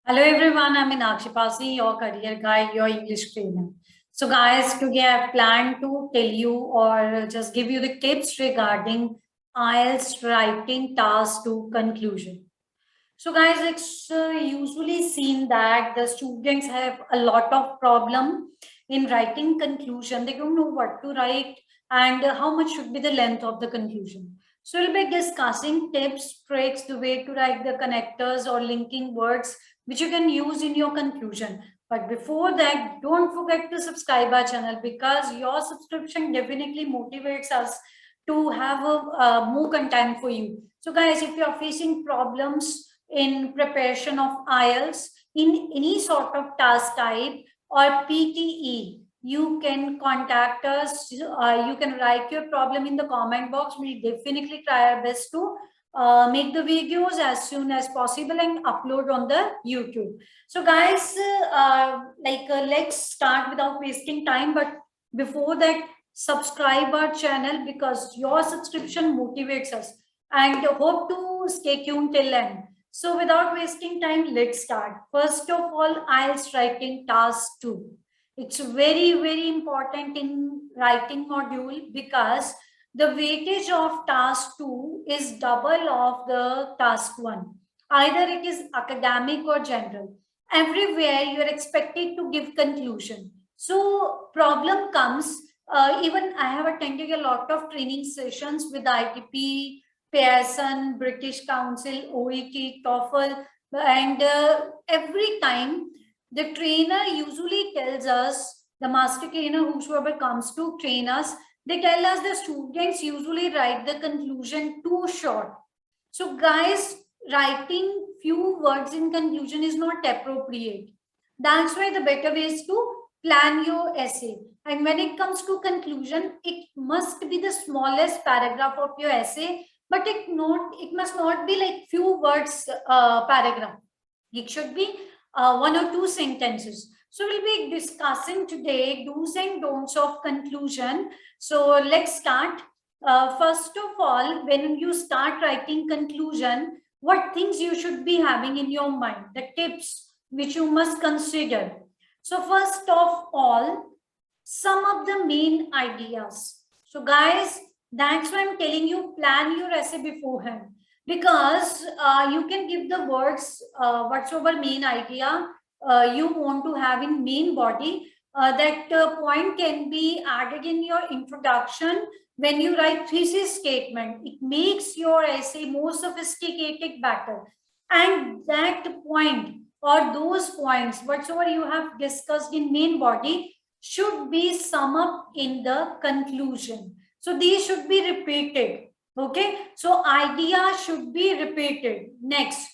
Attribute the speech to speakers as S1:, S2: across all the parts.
S1: Hello everyone, I'm Meenakshi Pasi, your career guide, your English trainer. So guys, today I plan to tell you or just give you the tips regarding IELTS writing task to conclusion. So guys, it's usually seen that the students have a lot of problem in writing conclusion. They don't know what to write and how much should be the length of the conclusion. So we'll be discussing tips, tricks, the way to write the connectors or linking words which you can use in your conclusion. But before that, don't forget to subscribe our channel because your subscription definitely motivates us to have more content for you. So guys, if you are facing problems in preparation of IELTS in any sort of task type or PTE, you can contact us. You can write your problem in the comment box. We'll definitely try our best to make the videos as soon as possible and upload on the YouTube. So guys, let's start without wasting time. But before that, subscribe our channel because your subscription motivates us and hope to stay tuned till end. So without wasting time, let's start. First of all, IELTS writing task 2. It's very important in writing module because the weightage of task 2 is double of the task 1. Either it is academic or general. Everywhere you are expected to give conclusion. So problem comes, even I have attended a lot of training sessions with ITP, Pearson, British Council, OET, TOEFL, and every time the trainer usually tells us, the master trainer, whosoever comes to train us, they tell us the students usually write the conclusion too short. So guys, writing few words in conclusion is not appropriate. That's why the better way is to plan your essay. And when it comes to conclusion, it must be the smallest paragraph of your essay, but it must not be like few words paragraph. It should be one or two sentences. So we'll be discussing today do's and don'ts of conclusion. So let's start. First of all, when you start writing conclusion, what things you should be having in your mind, the tips which you must consider. So first of all, some of the main ideas. So guys, that's why I'm telling you, plan your essay beforehand because you can give the words whatsoever main idea you want to have in main body. That point can be added in your introduction when you write thesis statement. It makes your essay more sophisticated, better. And that point or those points, whatsoever you have discussed in main body, should be sum up in the conclusion. So these should be repeated. Okay, so idea should be repeated. Next,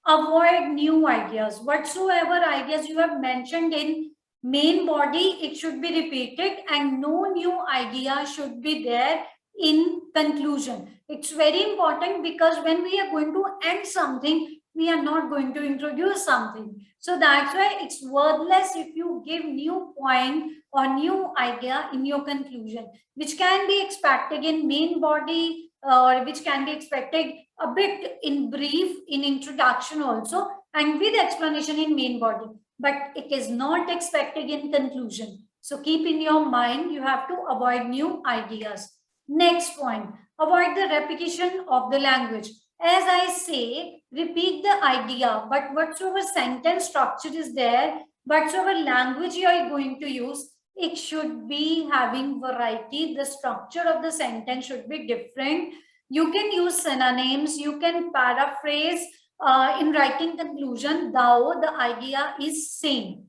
S1: avoid new ideas. Whatsoever ideas you have mentioned in main body, it should be repeated and no new idea should be there in conclusion. It's very important because when we are going to end something, we are not going to introduce something. So that's why it's worthless if you give new point or new idea in your conclusion, which can be expected in main body or which can be expected a bit in brief in introduction also and with explanation in main body, but it is not expected in conclusion. So keep in your mind, you have to avoid new ideas. Next point, avoid the repetition of the language. As I say, repeat the idea, but whatsoever sentence structure is there, whatsoever language you are going to use, it should be having variety. The structure of the sentence should be different. You can use synonyms, you can paraphrase in writing conclusion, though the idea is same.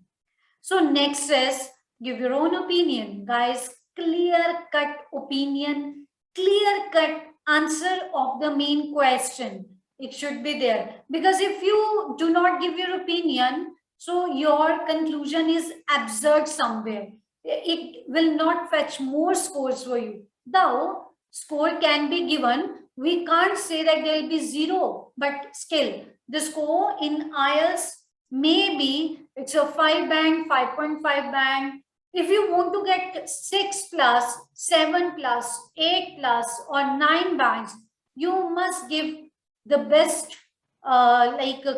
S1: So next is give your own opinion. Guys, clear-cut opinion, clear-cut answer of the main question. It should be there. Because if you do not give your opinion, so your conclusion is absurd somewhere. It will not fetch more scores for you. Though score can be given, we can't say that there will be zero, but still the score in IELTS maybe it's a 5 band, 5.5 band. If you want to get 6 plus, 7 plus, 8 plus or 9 bands, you must give the best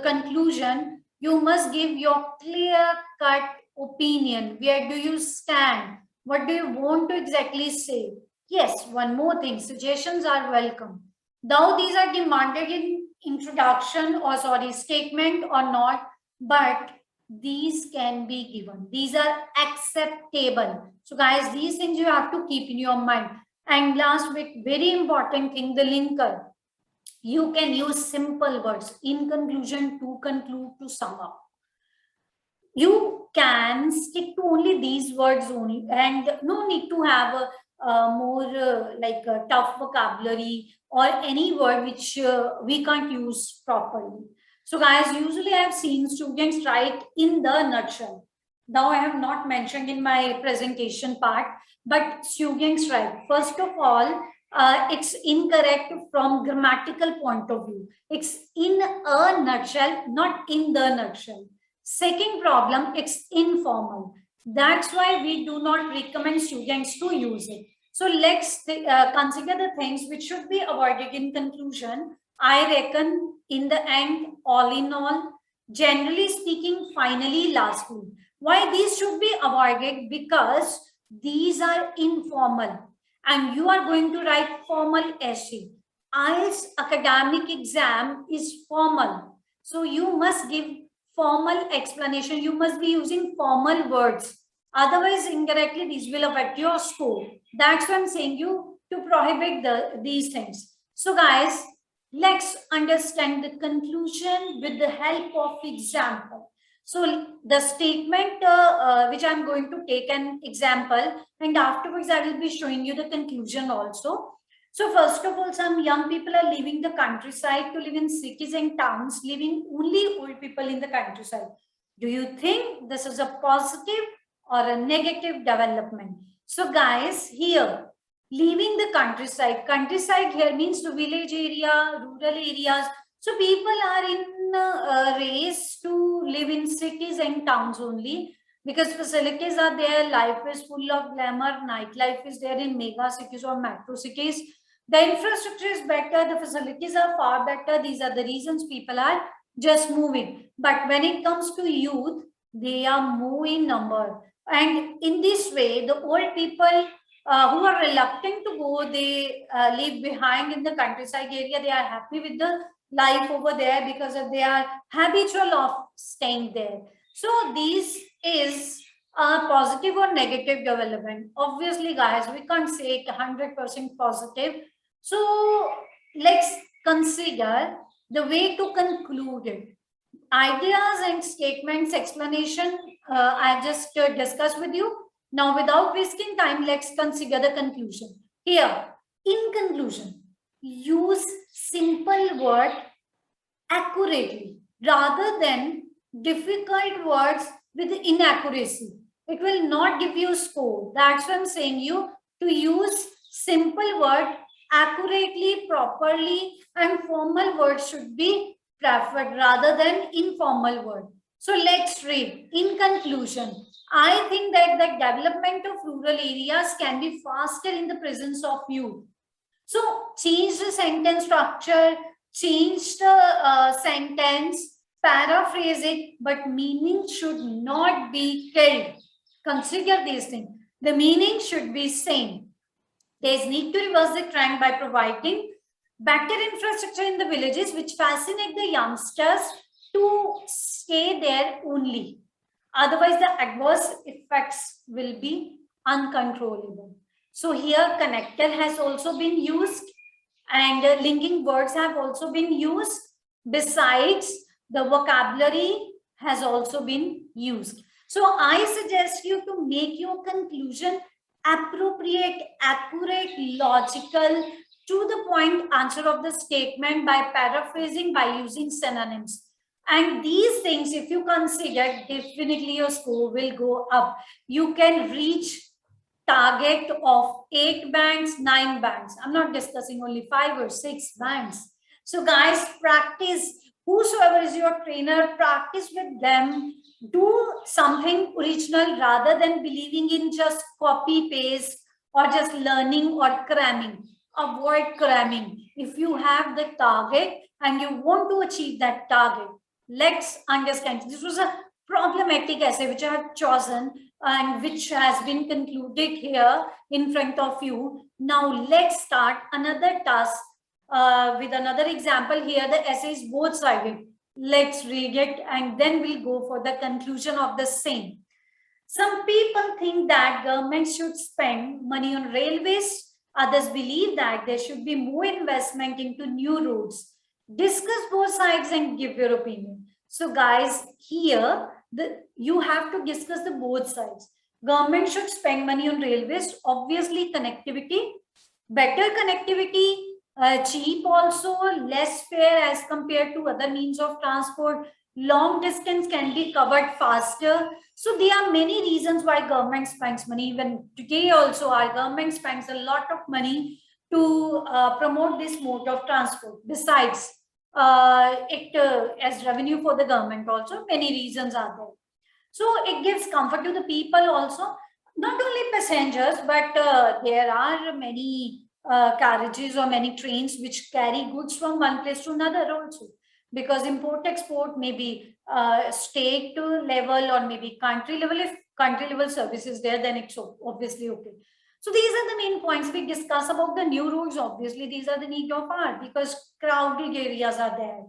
S1: conclusion You must give your clear-cut opinion. Where do you stand? What do you want to exactly say? Yes, one more thing, suggestions are welcome. Though these are demanded in introduction or sorry, statement or not, but these can be given. These are acceptable. So guys, these things you have to keep in your mind. And last bit, very important thing, the linker. You can use simple words in conclusion, to conclude, to sum up. You can stick to only these words only, and no need to have a more like a tough vocabulary or any word which we can't use properly. So guys, usually I've seen students write in the nutshell. Now I have not mentioned in my presentation part, but students write, first of all, it's incorrect from grammatical point of view. It's in a nutshell, not in the nutshell. Second problem, it's informal. That's why we do not recommend students to use it. So let's consider the things which should be avoided in conclusion. I reckon in the end, all in all, generally speaking, finally, lastly. Why these should be avoided? Because these are informal and you are going to write formal essay. IELTS academic exam is formal. So you must give formal explanation. You must be using formal words. Otherwise, indirectly, these will affect your score. That's why I'm saying you to prohibit these things. So guys, let's understand the conclusion with the help of example. So the statement which I'm going to take an example, and afterwards I will be showing you the conclusion also. So first of all, some young people are leaving the countryside to live in cities and towns, leaving only old people in the countryside. Do you think this is a positive or a negative development? So guys, here, leaving the countryside here means the village area, rural areas. So people are in a race to live in cities and towns only because facilities are there, life is full of glamour, nightlife is there in mega cities or metro cities. The infrastructure is better, the facilities are far better. These are the reasons people are just moving. But when it comes to youth, they are more in number. And in this way, the old people who are reluctant to go, they leave behind in the countryside area. They are happy with the life over there because they are habitual of staying there. So this is a positive or negative development. Obviously, guys, we can't say it 100% positive. So let's consider the way to conclude it. Ideas and statements explanation I've just discussed with you. Now, without wasting time, let's consider the conclusion. Here, in conclusion, use simple word accurately rather than difficult words with inaccuracy. It will not give you score. That's why I'm saying you to use simple word accurately, properly, and formal words should be preferred rather than informal word. So let's read. In conclusion, I think that the development of rural areas can be faster in the presence of youth. So change the sentence structure, change the sentence, paraphrase it, but meaning should not be killed. Consider these things. The meaning should be same. There is need to reverse the trend by providing better infrastructure in the villages which fascinate the youngsters to stay there only. Otherwise, the adverse effects will be uncontrollable. So here connector has also been used and linking words have also been used. Besides, the vocabulary has also been used. So I suggest you to make your conclusion appropriate, accurate, logical, to the point answer of the statement by paraphrasing, by using synonyms. And these things, if you consider, definitely your score will go up. You can reach target of 8 bands, 9 bands. I'm not discussing only 5 or 6 bands. So guys, practice. Whosoever is your trainer, practice with them. Do something original rather than believing in just copy paste or just learning or cramming. Avoid cramming. If you have the target and you want to achieve that target, Let's understand. This was a problematic essay which I have chosen and which has been concluded here in front of you. Now let's start another task with another example. Here the essay is both sided. Let's read it and then we'll go for the conclusion of the same. Some people think that government should spend money on railways. Others believe that there should be more investment into new roads. Discuss both sides and give your opinion. So, guys, here you have to discuss the both sides. Government should spend money on railways. Obviously, connectivity, better connectivity, cheap also, less fare as compared to other means of transport. Long distance can be covered faster. So there are many reasons why government spends money. Even today also our government spends a lot of money to promote this mode of transport. Besides, it as revenue for the government also, many reasons are there. So it gives comfort to the people also, not only passengers, but there are many carriages or many trains which carry goods from one place to another also, because import export may be state level or maybe country level. If country level service is there, then it's obviously okay. So these are the main points we discuss about the new roads. Obviously, these are the need of hour because crowded areas are there.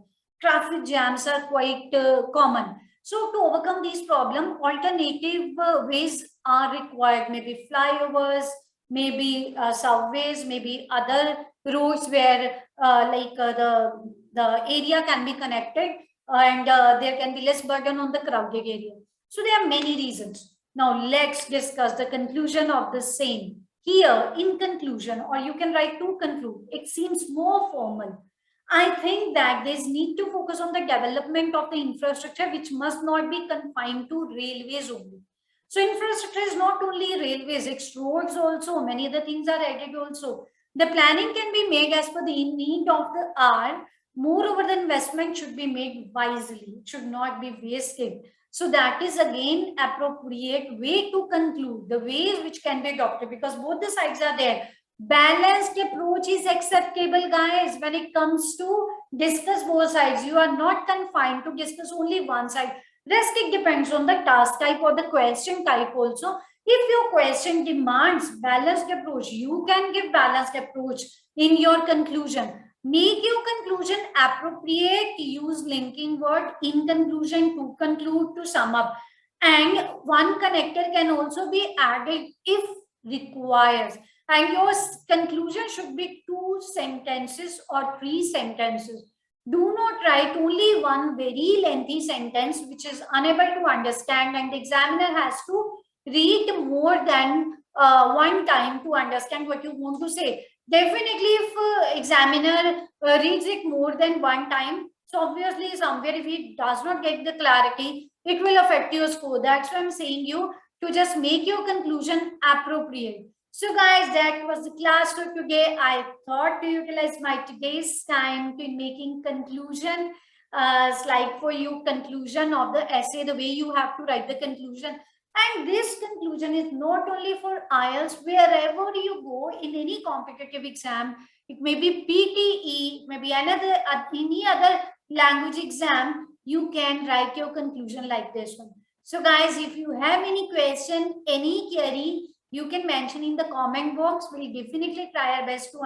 S1: Traffic jams are quite common. So to overcome these problems, alternative ways are required. Maybe flyovers, maybe subways, maybe other roads where the area can be connected and there can be less burden on the crowded area. So there are many reasons. Now let's discuss the conclusion of the same. Here, in conclusion, or you can write to conclude, it seems more formal. I think that there's need to focus on the development of the infrastructure, which must not be confined to railways only. So infrastructure is not only railways, it's roads also, many other things are added also. The planning can be made as per the need of the hour. Moreover, the investment should be made wisely, it should not be wasted. So that is again appropriate way to conclude, the ways which can be adopted, because both the sides are there. Balanced approach is acceptable, guys, when it comes to discuss both sides. You are not confined to discuss only one side. Rest it depends on the task type or the question type also. If your question demands balanced approach, you can give balanced approach in your conclusion. Make your conclusion appropriate, use linking word in conclusion, to conclude, to sum up. And one connector can also be added if requires. And your conclusion should be 2 sentences or 3 sentences. Do not write only one very lengthy sentence which is unable to understand, and the examiner has to read more than one time to understand what you want to say. Definitely, if examiner reads it more than one time, so obviously somewhere if he does not get the clarity, it will affect your score. That's why I'm saying you to just make your conclusion appropriate. So guys, that was the class for today. I thought to utilize my today's time to making conclusion slide for you, conclusion of the essay, the way you have to write the conclusion. And this conclusion is not only for IELTS, wherever you go in any competitive exam, it may be PTE, maybe another any other language exam, you can write your conclusion like this one. So guys, if you have any question, any query, you can mention in the comment box. We'll definitely try our best to